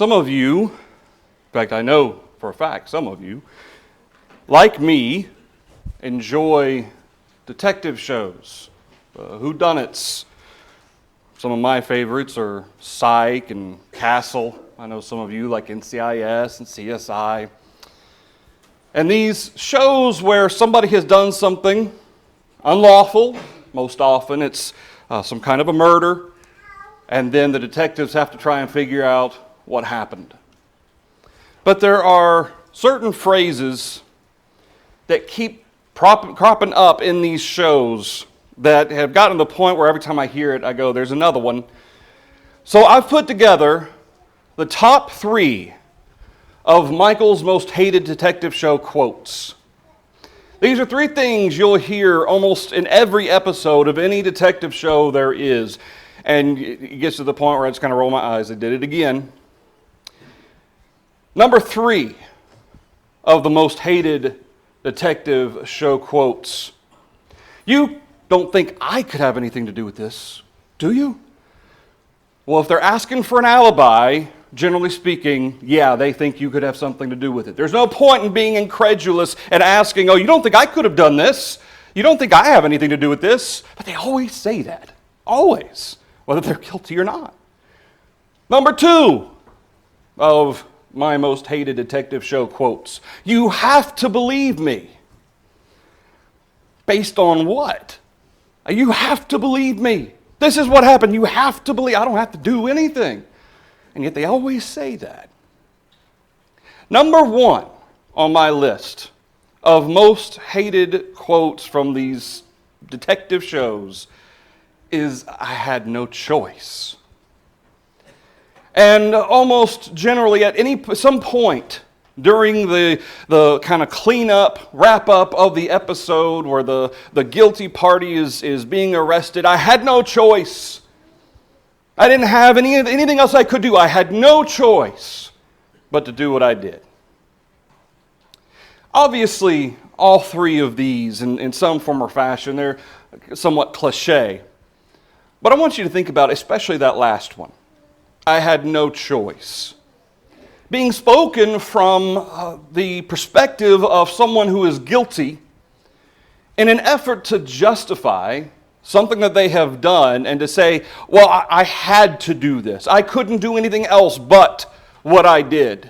Some of you, in fact, I know for a fact some of you, like me, enjoy detective shows, whodunits. Some of my favorites are Psych and Castle. I know some of you like NCIS and CSI. And these shows where somebody has done something unlawful, most often it's some kind of a murder, and then the detectives have to try and figure out what happened. But there are certain phrases that keep cropping up in these shows that have gotten to the point where every time I hear it, I go, there's another one. So I've put together the top 3 of Michael's most hated detective show quotes. These are 3 things you'll hear almost in every episode of any detective show there is. And it gets to the point where I just kind of roll my eyes. I did it again. Number 3 of the most hated detective show quotes. You don't think I could have anything to do with this, do you? Well, if they're asking for an alibi, generally speaking, yeah, they think you could have something to do with it. There's no point in being incredulous and asking, oh, you don't think I could have done this? You don't think I have anything to do with this? But they always say that. Always. Whether they're guilty or not. Number 2 of my most hated detective show quotes. You have to believe me. Based on what? You have to believe me. This is what happened. You have to believe. I don't have to do anything. And yet they always say that. Number 1 on my list of most hated quotes from these detective shows is, I had no choice. And almost generally at some point during the kind of cleanup, wrap-up of the episode where the guilty party is being arrested, I had no choice. I didn't have anything else I could do. I had no choice but to do what I did. Obviously, all 3 of these, in some form or fashion, they're somewhat cliche. But I want you to think about especially that last one. I had no choice. Being spoken from the perspective of someone who is guilty in an effort to justify something that they have done and to say, well, I had to do this. I couldn't do anything else but what I did.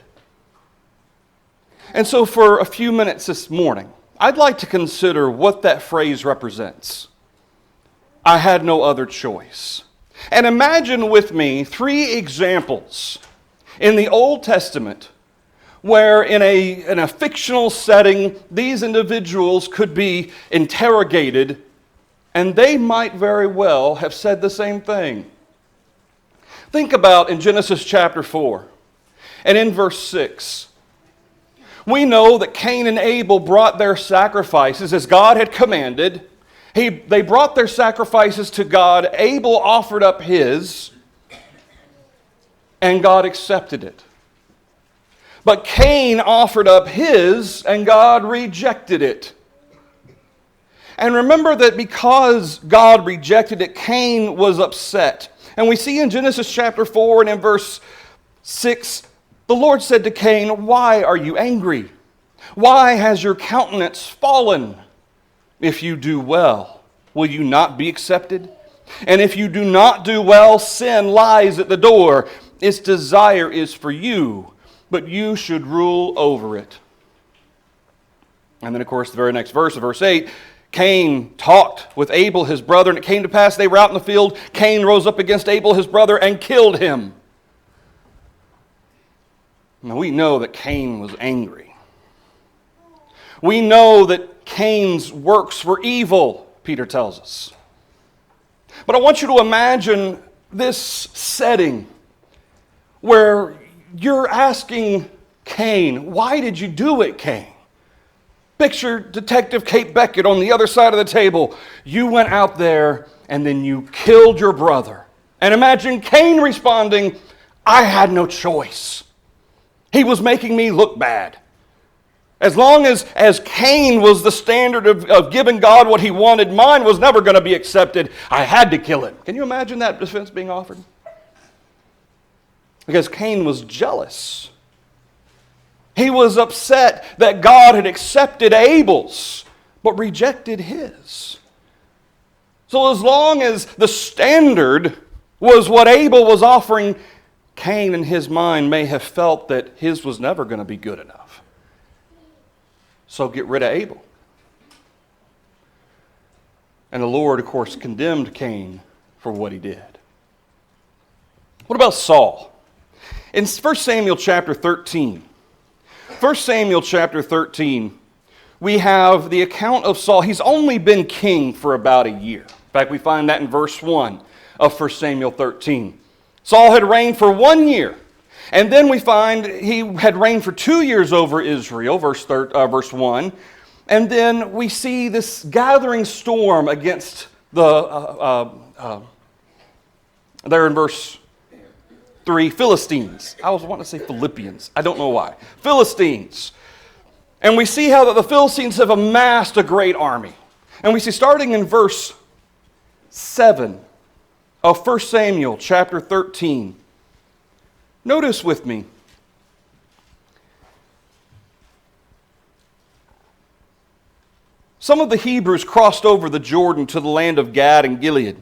And so for a few minutes this morning, I'd like to consider what that phrase represents. I had no other choice. And imagine with me 3 examples in the Old Testament where in a fictional setting, these individuals could be interrogated and they might very well have said the same thing. Think about in Genesis chapter 4 and in verse 6. We know that Cain and Abel brought their sacrifices as God had commanded. They brought their sacrifices to God. Abel offered up his, and God accepted it. But Cain offered up his, and God rejected it. And remember that because God rejected it, Cain was upset. And we see in Genesis chapter 4 and in verse 6, the Lord said to Cain, why are you angry? Why has your countenance fallen? If you do well, will you not be accepted? And if you do not do well, sin lies at the door. Its desire is for you, but you should rule over it. And then, of course, the very next verse, verse 8, Cain talked with Abel, his brother, and it came to pass they were out in the field. Cain rose up against Abel, his brother, and killed him. Now, we know that Cain was angry. We know that Cain's works were evil, Peter tells us. But I want you to imagine this setting where you're asking Cain, why did you do it, Cain? Picture Detective Kate Beckett on the other side of the table. You went out there and then you killed your brother. And imagine Cain responding, I had no choice. He was making me look bad. As long as Cain was the standard of giving God what he wanted, mine was never going to be accepted. I had to kill him. Can you imagine that defense being offered? Because Cain was jealous. He was upset that God had accepted Abel's, but rejected his. So as long as the standard was what Abel was offering, Cain in his mind may have felt that his was never going to be good enough. So get rid of Abel. And the Lord, of course, condemned Cain for what he did. What about Saul? In 1 Samuel chapter 13, 1 Samuel chapter 13, we have the account of Saul. He's only been king for about a year. In fact, we find that in verse 1 of 1 Samuel 13. Saul had reigned for 1 year. And then we find he had reigned for 2 years over Israel, verse 1. And then we see this gathering storm against there in verse 3, Philistines. I was wanting to say Philippians. I don't know why. Philistines. And we see how that the Philistines have amassed a great army. And we see starting in verse 7 of 1 Samuel chapter 13. Notice with me. Some of the Hebrews crossed over the Jordan to the land of Gad and Gilead.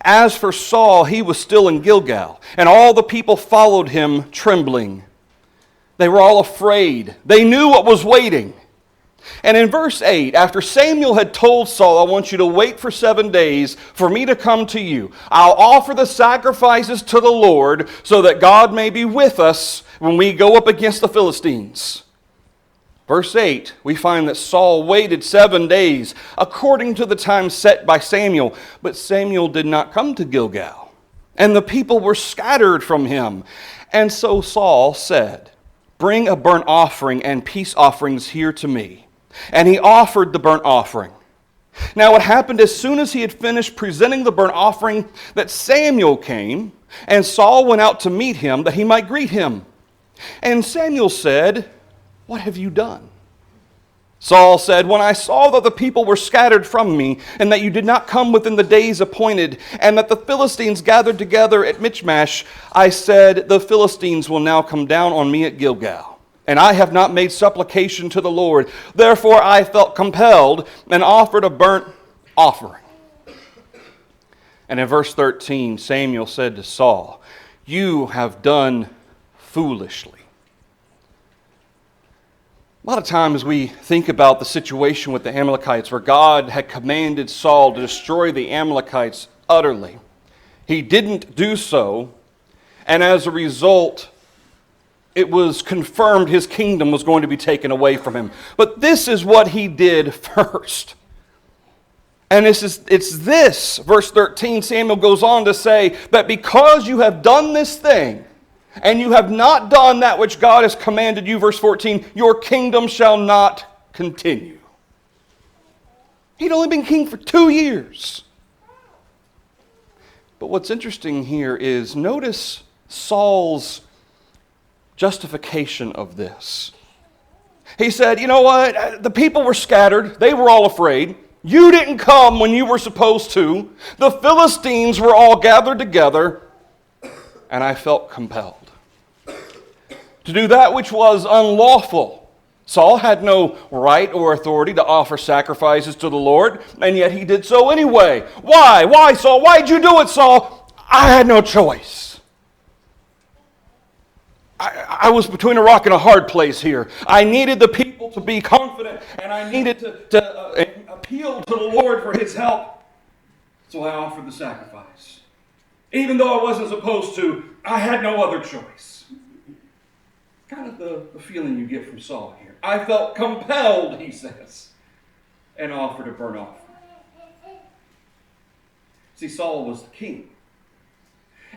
As for Saul, he was still in Gilgal, and all the people followed him trembling. They were all afraid. They knew what was waiting. And in verse 8, after Samuel had told Saul, I want you to wait for 7 days for me to come to you. I'll offer the sacrifices to the Lord so that God may be with us when we go up against the Philistines. Verse 8, we find that Saul waited 7 days according to the time set by Samuel. But Samuel did not come to Gilgal, and the people were scattered from him. And so Saul said, bring a burnt offering and peace offerings here to me. And he offered the burnt offering. Now it happened as soon as he had finished presenting the burnt offering that Samuel came, and Saul went out to meet him that he might greet him. And Samuel said, what have you done? Saul said, when I saw that the people were scattered from me, and that you did not come within the days appointed, and that the Philistines gathered together at Michmash, I said, the Philistines will now come down on me at Gilgal. And I have not made supplication to the Lord. Therefore I felt compelled and offered a burnt offering. And in verse 13, Samuel said to Saul, you have done foolishly. A lot of times we think about the situation with the Amalekites where God had commanded Saul to destroy the Amalekites utterly. He didn't do so, and as a result, it was confirmed his kingdom was going to be taken away from him. But this is what he did first. And it's this, verse 13, Samuel goes on to say that because you have done this thing, and you have not done that which God has commanded you, verse 14, your kingdom shall not continue. He'd only been king for 2 years. But what's interesting here is notice Saul's justification of this. He said, you know what? The people were scattered. They were all afraid. You didn't come when you were supposed to. The Philistines were all gathered together, and I felt compelled to do that which was unlawful. Saul had no right or authority to offer sacrifices to the Lord, and yet he did so anyway. Why? Why, Saul? Why'd you do it, Saul? I had no choice. I was between a rock and a hard place here. I needed the people to be confident, and I needed to appeal to the Lord for his help. So I offered the sacrifice. Even though I wasn't supposed to, I had no other choice. Kind of the feeling you get from Saul here. I felt compelled, he says, and offered a burnt offering. See, Saul was the king.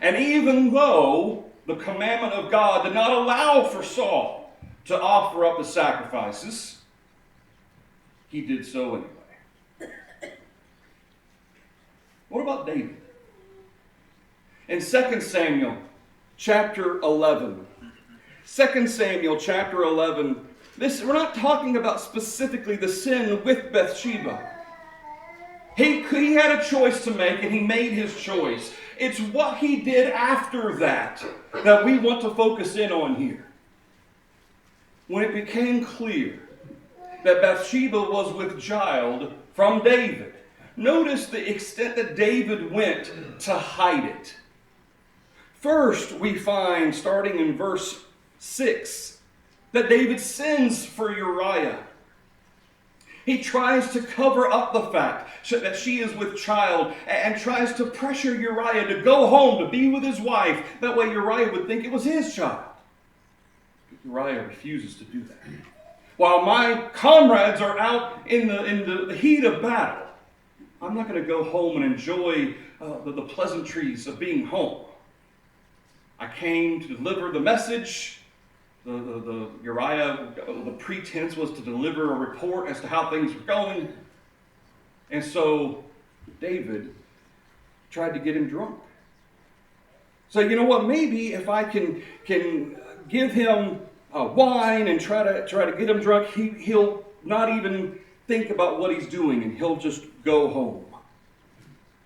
And even though the commandment of God did not allow for Saul to offer up the sacrifices, he did so anyway. What about David? In 2 Samuel chapter 11, 2 Samuel chapter 11, we're not talking about specifically the sin with Bathsheba. He had a choice to make, and he made his choice. It's what he did after that that we want to focus in on here. When it became clear that Bathsheba was with child from David, notice the extent that David went to hide it. First, we find, starting in verse 6, that David sends for Uriah. He tries to cover up the fact that she is with child and tries to pressure Uriah to go home, to be with his wife. That way Uriah would think it was his child. But Uriah refuses to do that. While my comrades are out in the heat of battle, I'm not going to go home and enjoy the pleasantries of being home. I came to deliver the message. Uriah, the pretense was to deliver a report as to how things were going. And so David tried to get him drunk. So you know what? Maybe if I can give him wine and try to get him drunk, he'll not even think about what he's doing, and he'll just go home.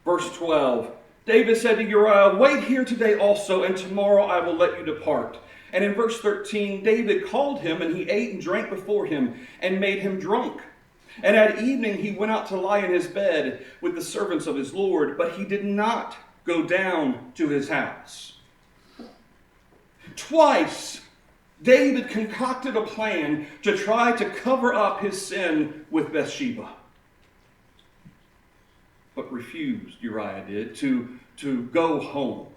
Verse 12, David said to Uriah, "Wait here today also, and tomorrow I will let you depart." And in verse 13, David called him, and he ate and drank before him, and made him drunk. And at evening he went out to lie in his bed with the servants of his Lord, but he did not go down to his house. Twice, David concocted a plan to try to cover up his sin with Bathsheba, but refused, Uriah did, to go home.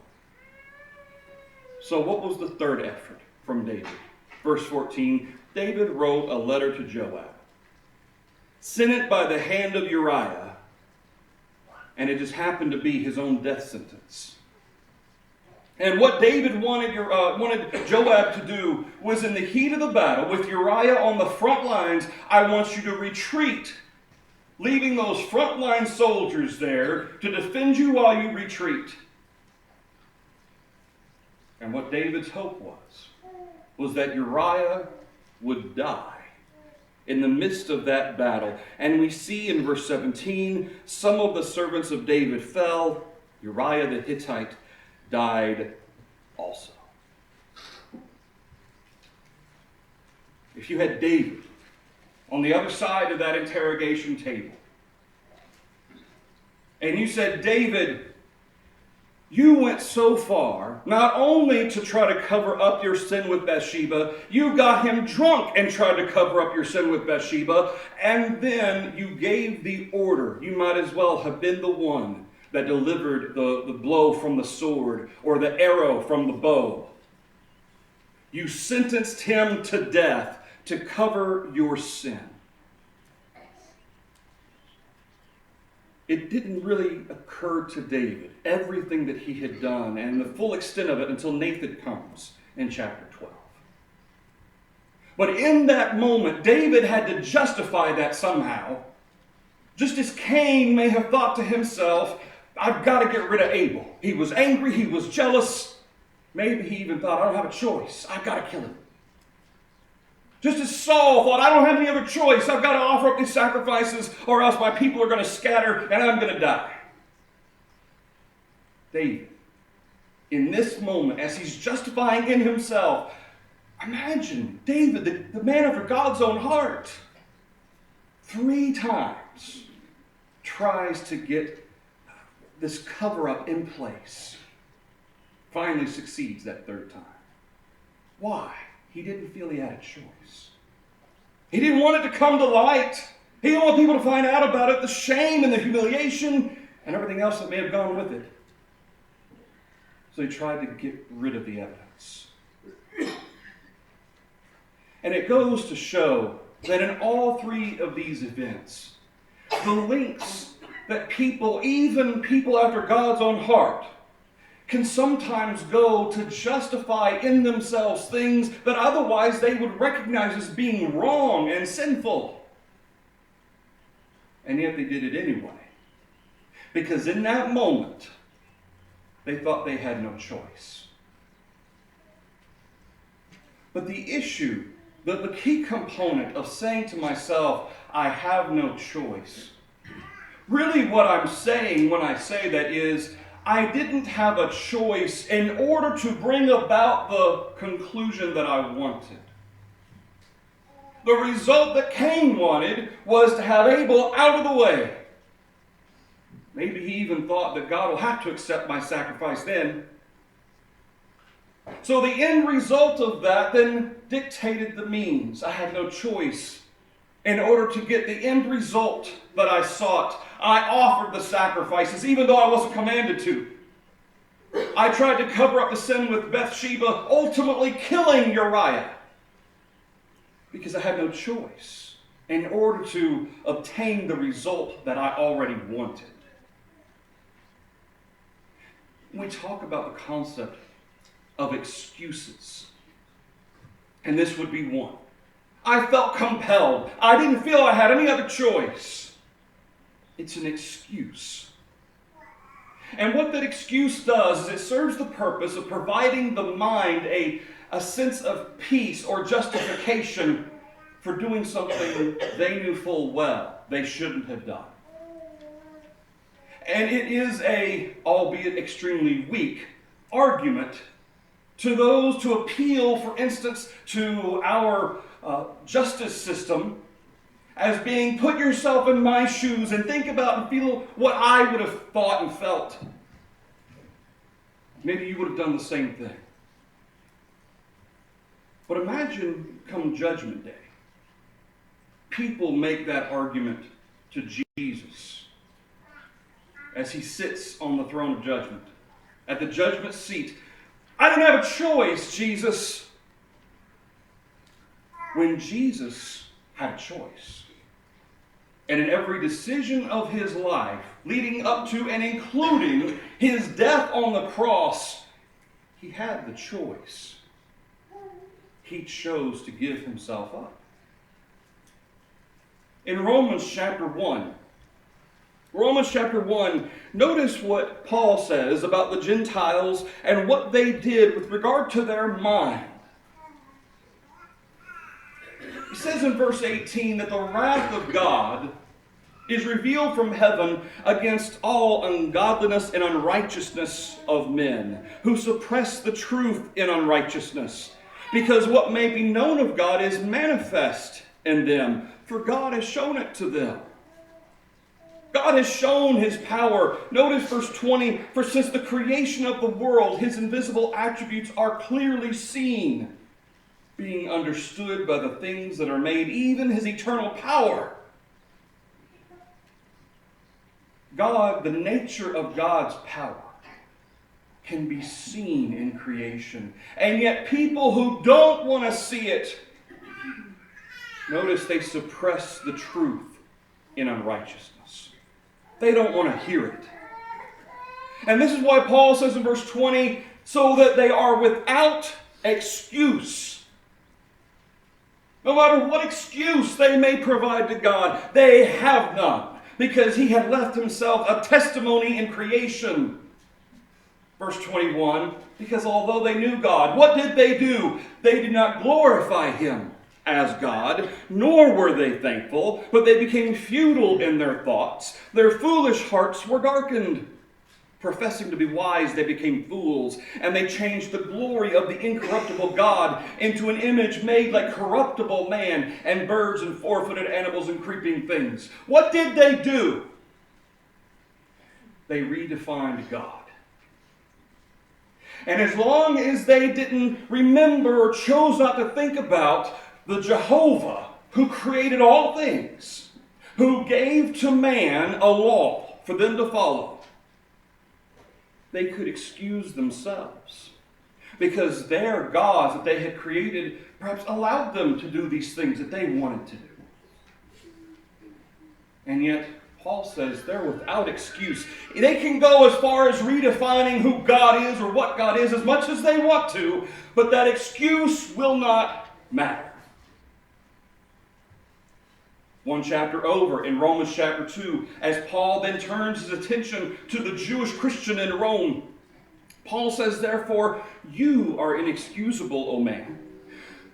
So what was the third effort from David? Verse 14, David wrote a letter to Joab, sent it by the hand of Uriah, and it just happened to be his own death sentence. And what David wanted Joab to do was, in the heat of the battle, with Uriah on the front lines, I want you to retreat, leaving those frontline soldiers there to defend you while you retreat. And what David's hope was that Uriah would die in the midst of that battle. And we see in verse 17, some of the servants of David fell. Uriah the Hittite died also. If you had David on the other side of that interrogation table, and you said, David, you went so far, not only to try to cover up your sin with Bathsheba, you got him drunk and tried to cover up your sin with Bathsheba, and then you gave the order. You might as well have been the one that delivered the blow from the sword or the arrow from the bow. You sentenced him to death to cover your sin. It didn't really occur to David, everything that he had done, and the full extent of it, until Nathan comes in chapter 12. But in that moment, David had to justify that somehow. Just as Cain may have thought to himself, I've got to get rid of Abel. He was angry, he was jealous. Maybe he even thought, I don't have a choice. I've got to kill him. Just as Saul thought, I don't have any other choice. I've got to offer up these sacrifices or else my people are going to scatter and I'm going to die. David, in this moment, as he's justifying in himself, imagine David, the man after God's own heart, 3 times tries to get this cover-up in place. Finally succeeds that 3rd time. Why? He didn't feel he had a choice. He didn't want it to come to light. He didn't want people to find out about it, the shame and the humiliation and everything else that may have gone with it. So he tried to get rid of the evidence. And it goes to show that in all 3 of these events, the lengths that people, even people after God's own heart, can sometimes go to justify in themselves things that otherwise they would recognize as being wrong and sinful. And yet they did it anyway. Because in that moment, they thought they had no choice. But the issue, the key component of saying to myself, I have no choice, Really what I'm saying when I say that is, I didn't have a choice in order to bring about the conclusion that I wanted. The result that Cain wanted was to have Abel out of the way. Maybe he even thought that God will have to accept my sacrifice then. So the end result of that then dictated the means. I had no choice. In order to get the end result that I sought, I offered the sacrifices, even though I wasn't commanded to. I tried to cover up the sin with Bathsheba, ultimately killing Uriah, because I had no choice in order to obtain the result that I already wanted. We talk about the concept of excuses, and this would be one. I felt compelled. I didn't feel I had any other choice. It's an excuse. And what that excuse does is it serves the purpose of providing the mind a sense of peace or justification for doing something they knew full well they shouldn't have done. And it is a, albeit extremely weak, argument to those to appeal, for instance, to our justice system as being, put yourself in my shoes and think about and feel what I would have thought and felt. Maybe you would have done the same thing. But imagine come Judgment Day, people make that argument to Jesus as he sits on the throne of judgment, at the judgment seat. I don't have a choice, Jesus. When Jesus had a choice. And in every decision of his life, leading up to and including his death on the cross, he had the choice. He chose to give himself up. In Romans chapter 1, notice what Paul says about the Gentiles and what they did with regard to their mind. He says in verse 18 that the wrath of God is revealed from heaven against all ungodliness and unrighteousness of men, who suppress the truth in unrighteousness, because what may be known of God is manifest in them, for God has shown it to them. God has shown his power. Notice verse 20, for since the creation of the world, his invisible attributes are clearly seen, being understood by the things that are made, even his eternal power. God, the nature of God's power can be seen in creation. And yet people who don't want to see it, notice they suppress the truth in unrighteousness. They don't want to hear it. And this is why Paul says in verse 20, so that they are without excuse. No matter what excuse they may provide to God, they have none, because he had left himself a testimony in creation. Verse 21, because although they knew God, what did they do? They did not glorify him as God, nor were they thankful, but they became futile in their thoughts. Their foolish hearts were darkened. Professing to be wise, they became fools, and they changed the glory of the incorruptible God into an image made like corruptible man and birds and four-footed animals and creeping things. What did they do? They redefined God. And as long as they didn't remember or chose not to think about the Jehovah who created all things, who gave to man a law for them to follow, they could excuse themselves because their gods that they had created perhaps allowed them to do these things that they wanted to do. And yet, Paul says they're without excuse. They can go as far as redefining who God is or what God is as much as they want to, but that excuse will not matter. One chapter over, in Romans chapter 2, as Paul then turns his attention to the Jewish Christian in Rome, Paul says, therefore, you are inexcusable, O man,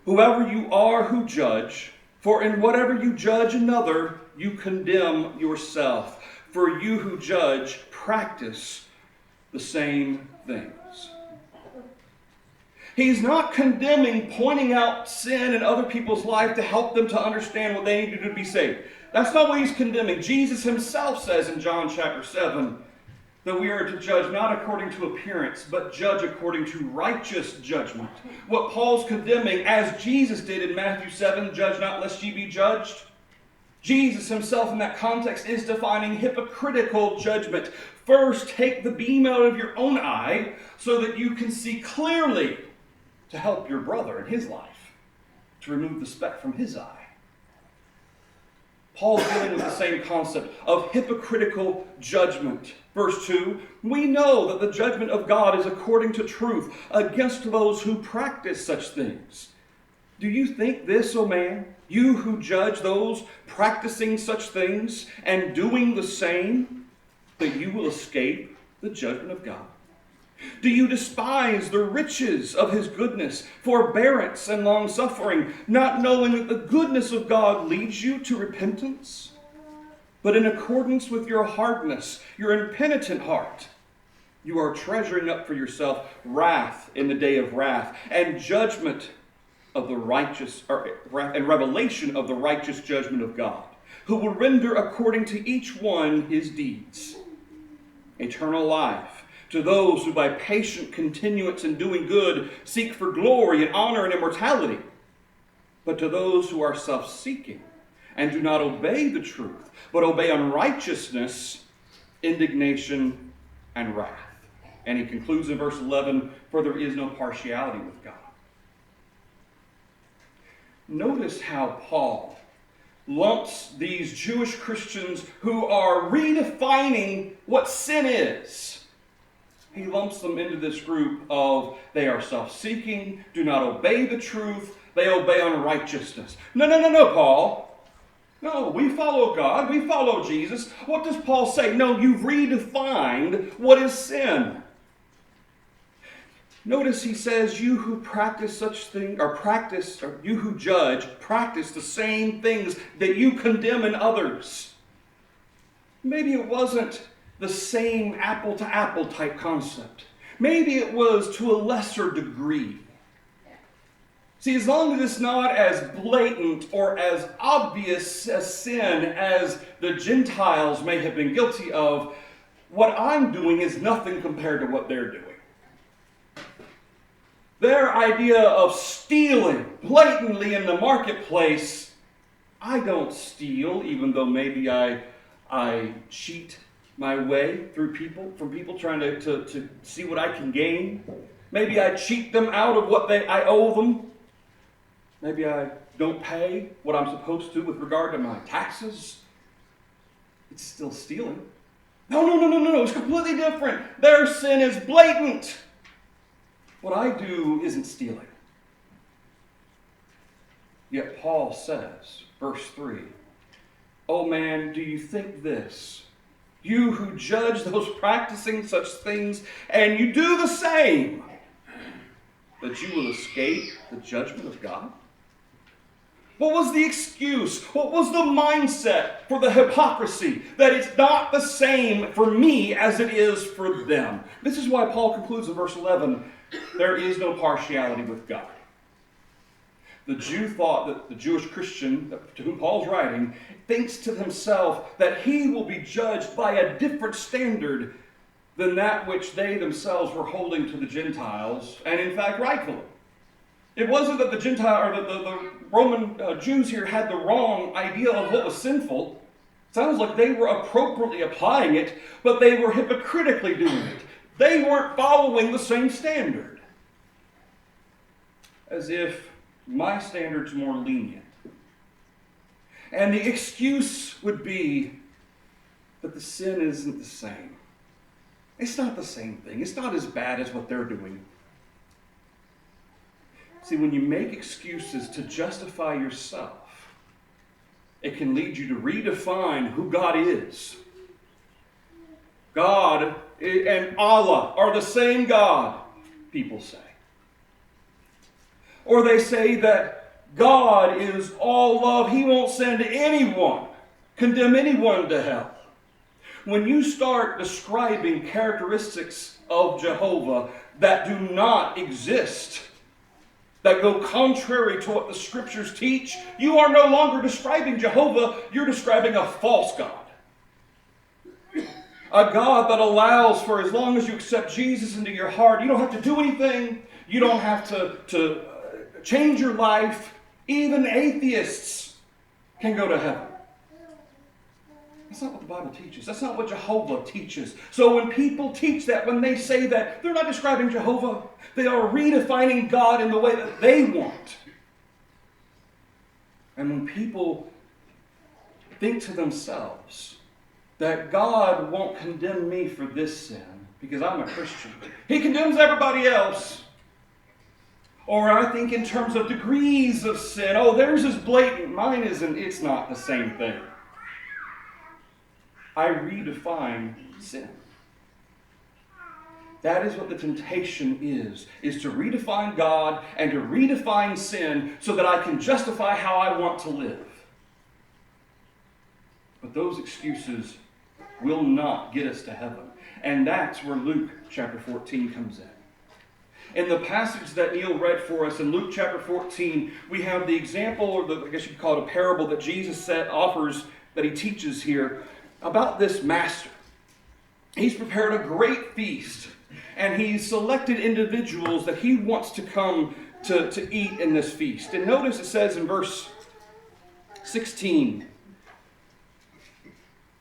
whoever you are who judge, for in whatever you judge another, you condemn yourself. for you who judge practice the same things. He's not condemning pointing out sin in other people's life to help them to understand what they need to do to be saved. That's not what he's condemning. Jesus himself says in John chapter 7 that we are to judge not according to appearance, but judge according to righteous judgment. What Paul's condemning, as Jesus did in Matthew 7, judge not lest ye be judged. Jesus himself in that context is defining hypocritical judgment. First, take the beam out of your own eye so that you can see clearly to help your brother in his life, to remove the speck from his eye. Paul's dealing with the same concept of hypocritical judgment. Verse 2, we know that the judgment of God is according to truth against those who practice such things. Do you think this, O man, you who judge those practicing such things and doing the same, that you will escape the judgment of God? Do you despise the riches of his goodness, forbearance, and long-suffering, not knowing that the goodness of God leads you to repentance? But in accordance with your hardness, your impenitent heart, you are treasuring up for yourself wrath in the day of wrath, and judgment of the righteous, and revelation of the righteous judgment of God, who will render according to each one his deeds. Eternal life to those who by patient continuance in doing good seek for glory and honor and immortality, but to those who are self-seeking and do not obey the truth, but obey unrighteousness, indignation, and wrath. And he concludes in verse 11, for there is no partiality with God. Notice how Paul lumps these Jewish Christians who are redefining what sin is. He lumps them into this group of they are self-seeking, do not obey the truth, they obey unrighteousness. No, Paul. No, we follow God, we follow Jesus. What does Paul say? No, you've redefined what is sin. Notice he says, you who practice such things, or you who judge, practice the same things that you condemn in others. Maybe it wasn't the same apple-to-apple type concept. Maybe it was to a lesser degree. See, as long as it's not as blatant or as obvious a sin as the Gentiles may have been guilty of, what I'm doing is nothing compared to what they're doing. Their idea of stealing blatantly in the marketplace, I don't steal, even though maybe I cheat my way through people, from people trying to see what I can gain. Maybe I cheat them out of what I owe them. Maybe I don't pay what I'm supposed to with regard to my taxes. It's still stealing. No, it's completely different. Their sin is blatant. What I do isn't stealing. Yet Paul says, verse 3, oh man, do you think this? You who judge those practicing such things, and you do the same, that you will escape the judgment of God? What was the excuse? What was the mindset for the hypocrisy? That it's not the same for me as it is for them. This is why Paul concludes in verse 11, there is no partiality with God. The Jew thought that the Jewish Christian to whom Paul's writing thinks to himself that he will be judged by a different standard than that which they themselves were holding to the Gentiles, and in fact rightfully. It wasn't that the Gentile or the Roman Jews here had the wrong idea of what was sinful. It sounds like they were appropriately applying it, but they were hypocritically doing it. They weren't following the same standard. As if my standard's more lenient. And the excuse would be that the sin isn't the same. It's not the same thing. It's not as bad as what they're doing. See, when you make excuses to justify yourself, it can lead you to redefine who God is. God and Allah are the same God, people say. Or they say that God is all love. He won't send anyone, condemn anyone to hell. When you start describing characteristics of Jehovah that do not exist, that go contrary to what the Scriptures teach, you are no longer describing Jehovah, you're describing a false God. A God that allows for as long as you accept Jesus into your heart, you don't have to do anything. You don't have to change your life. Even atheists can go to heaven. That's not what the Bible teaches. That's not what Jehovah teaches. So when people teach that, when they say that, they're not describing Jehovah. They are redefining God in the way that they want. And when people think to themselves that God won't condemn me for this sin because I'm a Christian, He condemns everybody else. Or I think in terms of degrees of sin, oh, theirs is blatant, mine isn't. It's not the same thing. I redefine sin. That is what the temptation is to redefine God and to redefine sin so that I can justify how I want to live. But those excuses will not get us to heaven. And that's where Luke chapter 14 comes in. In the passage that Neil read for us in Luke chapter 14, we have the example, or I guess you could call it a parable that Jesus offers, that He teaches here, about this master. He's prepared a great feast, and He's selected individuals that He wants to come to eat in this feast. And notice it says in verse 16,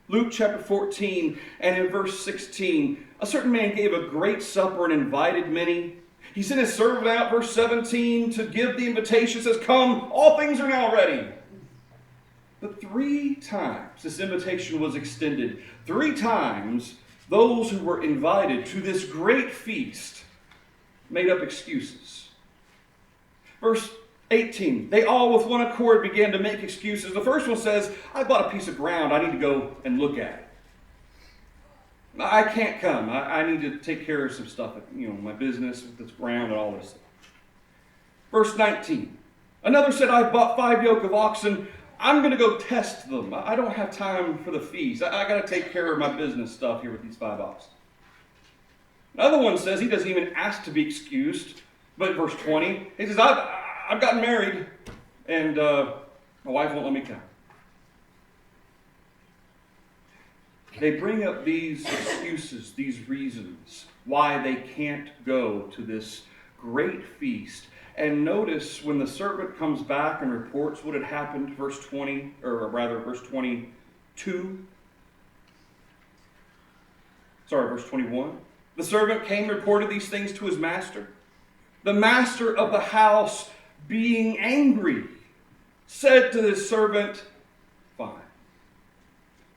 Luke chapter 14, and in verse 16, a certain man gave a great supper and invited many. He sent his servant out, verse 17, to give the invitation. It says, "Come, all things are now ready." But 3 times this invitation was extended. 3 times those who were invited to this great feast made up excuses. Verse 18, they all with one accord began to make excuses. The first one says, "I bought a piece of ground. I need to go and look at it. I can't come. I need to take care of some stuff, my business with this ground and all this stuff." Verse 19, another said, "I bought 5 yoke of oxen. I'm going to go test them. I don't have time for the feast. I got to take care of my business stuff here with these 5 oxen." Another one says he doesn't even ask to be excused. But verse 20, he says, I've gotten married and my wife won't let me come. They bring up these excuses, these reasons why they can't go to this great feast. And notice when the servant comes back and reports what had happened, verse 20, or rather verse 22. Verse 21. The servant came and reported these things to his master. The master of the house, being angry, said to his servant, "Fine.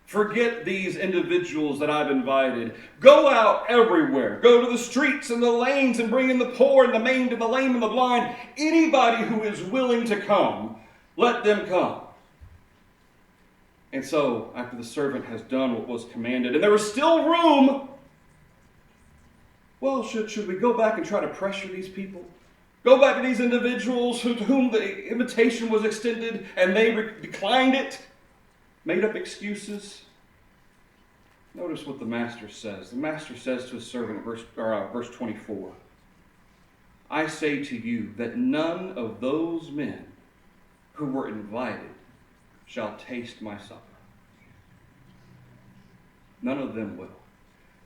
Forget these individuals that I've invited. Go out everywhere. Go to the streets and the lanes and bring in the poor and the maimed and the lame and the blind. Anybody who is willing to come, let them come." And so, after the servant has done what was commanded, and there was still room, well, should we go back and try to pressure these people? Go back to these individuals to whom the invitation was extended and they declined it? Made up excuses. Notice what the master says. The master says to his servant, verse 24, "I say to you that none of those men who were invited shall taste my supper." None of them will,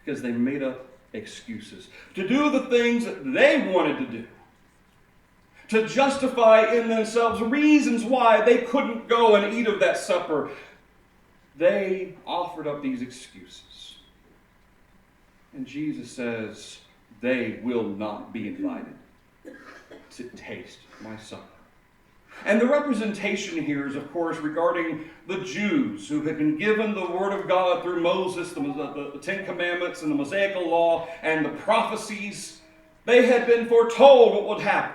because they made up excuses to do the things that they wanted to do, to justify in themselves reasons why they couldn't go and eat of that supper. They offered up these excuses. And Jesus says, they will not be invited to taste my supper. And the representation here is, of course, regarding the Jews who had been given the Word of God through Moses, the 10 Commandments and the Mosaical Law and the prophecies. They had been foretold what would happen.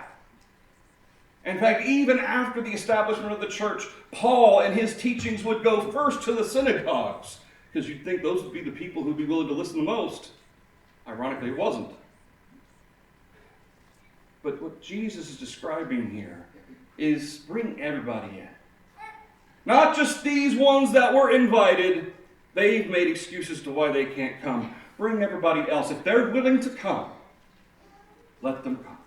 In fact, even after the establishment of the church, Paul and his teachings would go first to the synagogues, because you'd think those would be the people who'd be willing to listen the most. Ironically, it wasn't. But what Jesus is describing here is bring everybody in. Not just these ones that were invited, They've made excuses to why they can't come. Bring everybody else. If they're willing to come, let them come.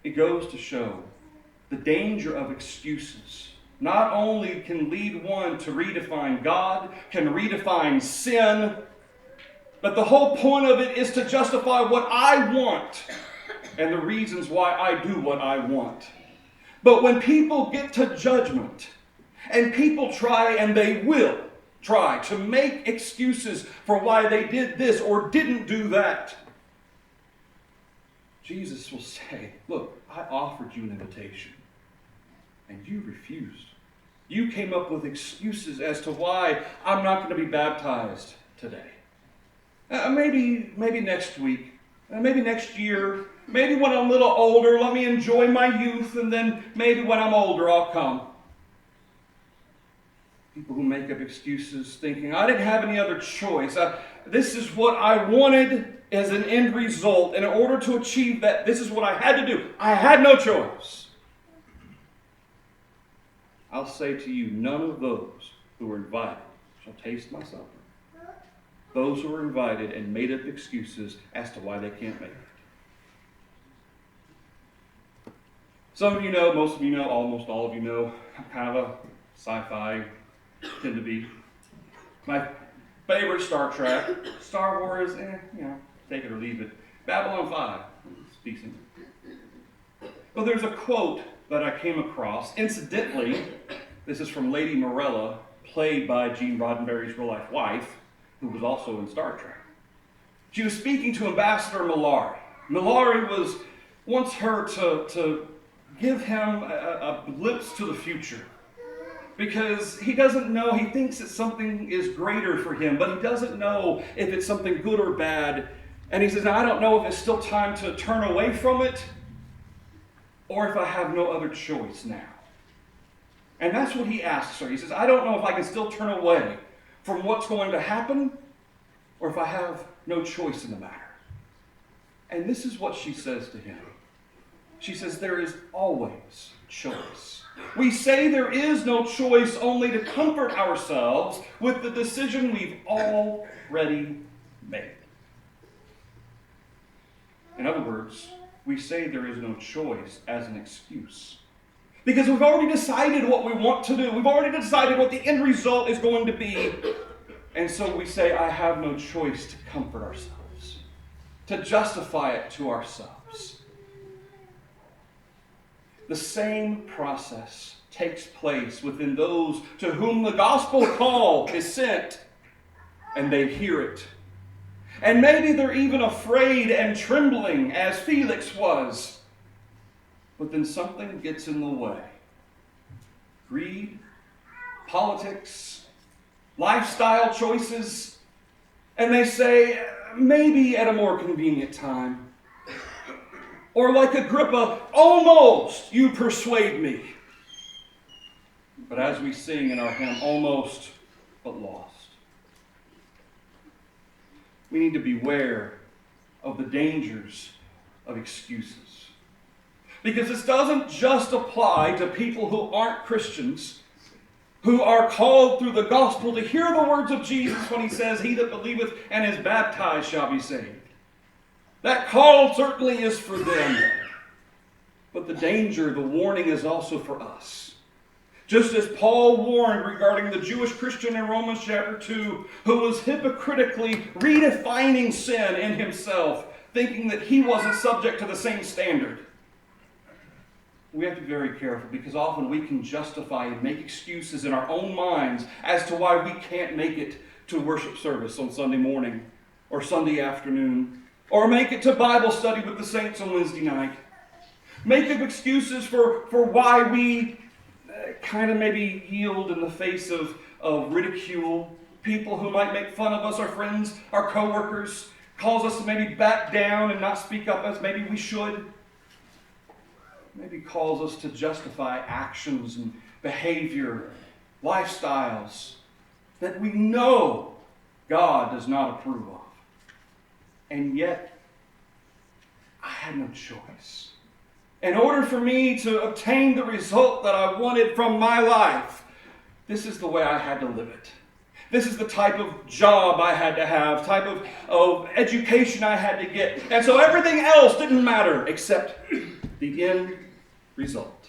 It goes to show the danger of excuses. Not only can lead one to redefine God, can redefine sin, but the whole point of it is to justify what I want and the reasons why I do what I want. But when people get to judgment, and people try, and they will try, to make excuses for why they did this or didn't do that, Jesus will say, look, I offered you an invitation, and you refused. You came up with excuses as to why I'm not going to be baptized today. Maybe next week. Maybe next year. Maybe when I'm a little older, let me enjoy my youth, and then maybe when I'm older, I'll come. People who make up excuses thinking, I didn't have any other choice. This is what I wanted as an end result. And in order to achieve that, this is what I had to do. I had no choice. I'll say to you, none of those who were invited shall taste my supper. Those who were invited and made up excuses as to why they can't make it. Some of you know, most of you know, almost all of you know, I'm kind of a sci-fi, tend to be. My favorite Star Trek, Star Wars, take it or leave it. Babylon 5, it's decent. Well, there's a quote that I came across. Incidentally, this is from Lady Morella, played by Gene Roddenberry's real-life wife, who was also in Star Trek. She was speaking to Ambassador Malari. Malari wants her to give him a glimpse to the future. Because he doesn't know, he thinks that something is greater for him, but he doesn't know if it's something good or bad. And he says, I don't know if it's still time to turn away from it, or if I have no other choice now. And that's what he asks her. He says, I don't know if I can still turn away from what's going to happen, or if I have no choice in the matter. And this is what she says to him. She says, there is always choice. We say there is no choice only to comfort ourselves with the decision we've already made. In other words, we say there is no choice as an excuse. Because we've already decided what we want to do. We've already decided what the end result is going to be. And so we say, I have no choice to comfort ourselves, to justify it to ourselves. The same process takes place within those to whom the gospel call is sent, and they hear it. And maybe they're even afraid and trembling, as Felix was. But then something gets in the way. Greed, politics, lifestyle choices, and they say, maybe at a more convenient time. Or like Agrippa, almost you persuade me. But as we sing in our hymn, almost but lost. We need to beware of the dangers of excuses. Because this doesn't just apply to people who aren't Christians, who are called through the gospel to hear the words of Jesus when he says, he that believeth and is baptized shall be saved. That call certainly is for them. But the danger, the warning is also for us. Just as Paul warned regarding the Jewish Christian in Romans chapter 2, who was hypocritically redefining sin in himself, thinking that he wasn't subject to the same standard. We have to be very careful because often we can justify and make excuses in our own minds as to why we can't make it to worship service on Sunday morning or Sunday afternoon, or make it to Bible study with the saints on Wednesday night. Make up excuses for why we kind of maybe yield in the face of ridicule. People who might make fun of us, our friends, our coworkers, cause us to maybe back down and not speak up as maybe we should. Maybe calls us to justify actions and behavior, lifestyles that we know God does not approve of. And yet, I had no choice. In order for me to obtain the result that I wanted from my life, This is the way I had to live it. This is the type of job I had to have, type of education I had to get. And so everything else didn't matter except the end result.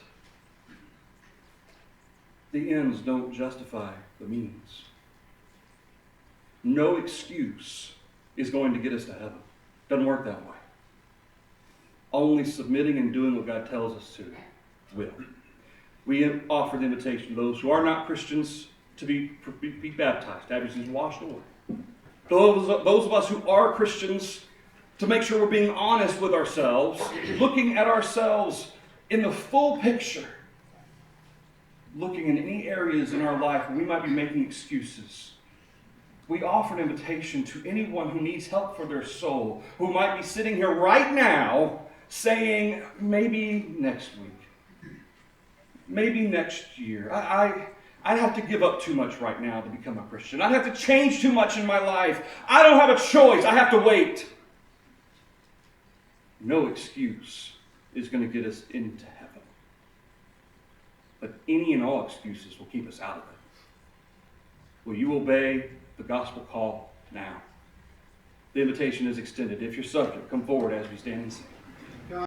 The ends don't justify the means. No excuse is going to get us to heaven. Doesn't work that way. Only submitting and doing what God tells us to will. We offer the invitation to those who are not Christians to be baptized, to have your sins washed away. Those of us who are Christians, to make sure we're being honest with ourselves, looking at ourselves in the full picture, looking in any areas in our life where we might be making excuses. We offer an invitation to anyone who needs help for their soul, who might be sitting here right now saying, maybe next week, maybe next year. I'd have to give up too much right now to become a Christian. I'd have to change too much in my life. I don't have a choice. I have to wait. No excuse is going to get us into heaven. But any and all excuses will keep us out of it. Will you obey the gospel call now? The invitation is extended. If you're subject, come forward as we stand and sing.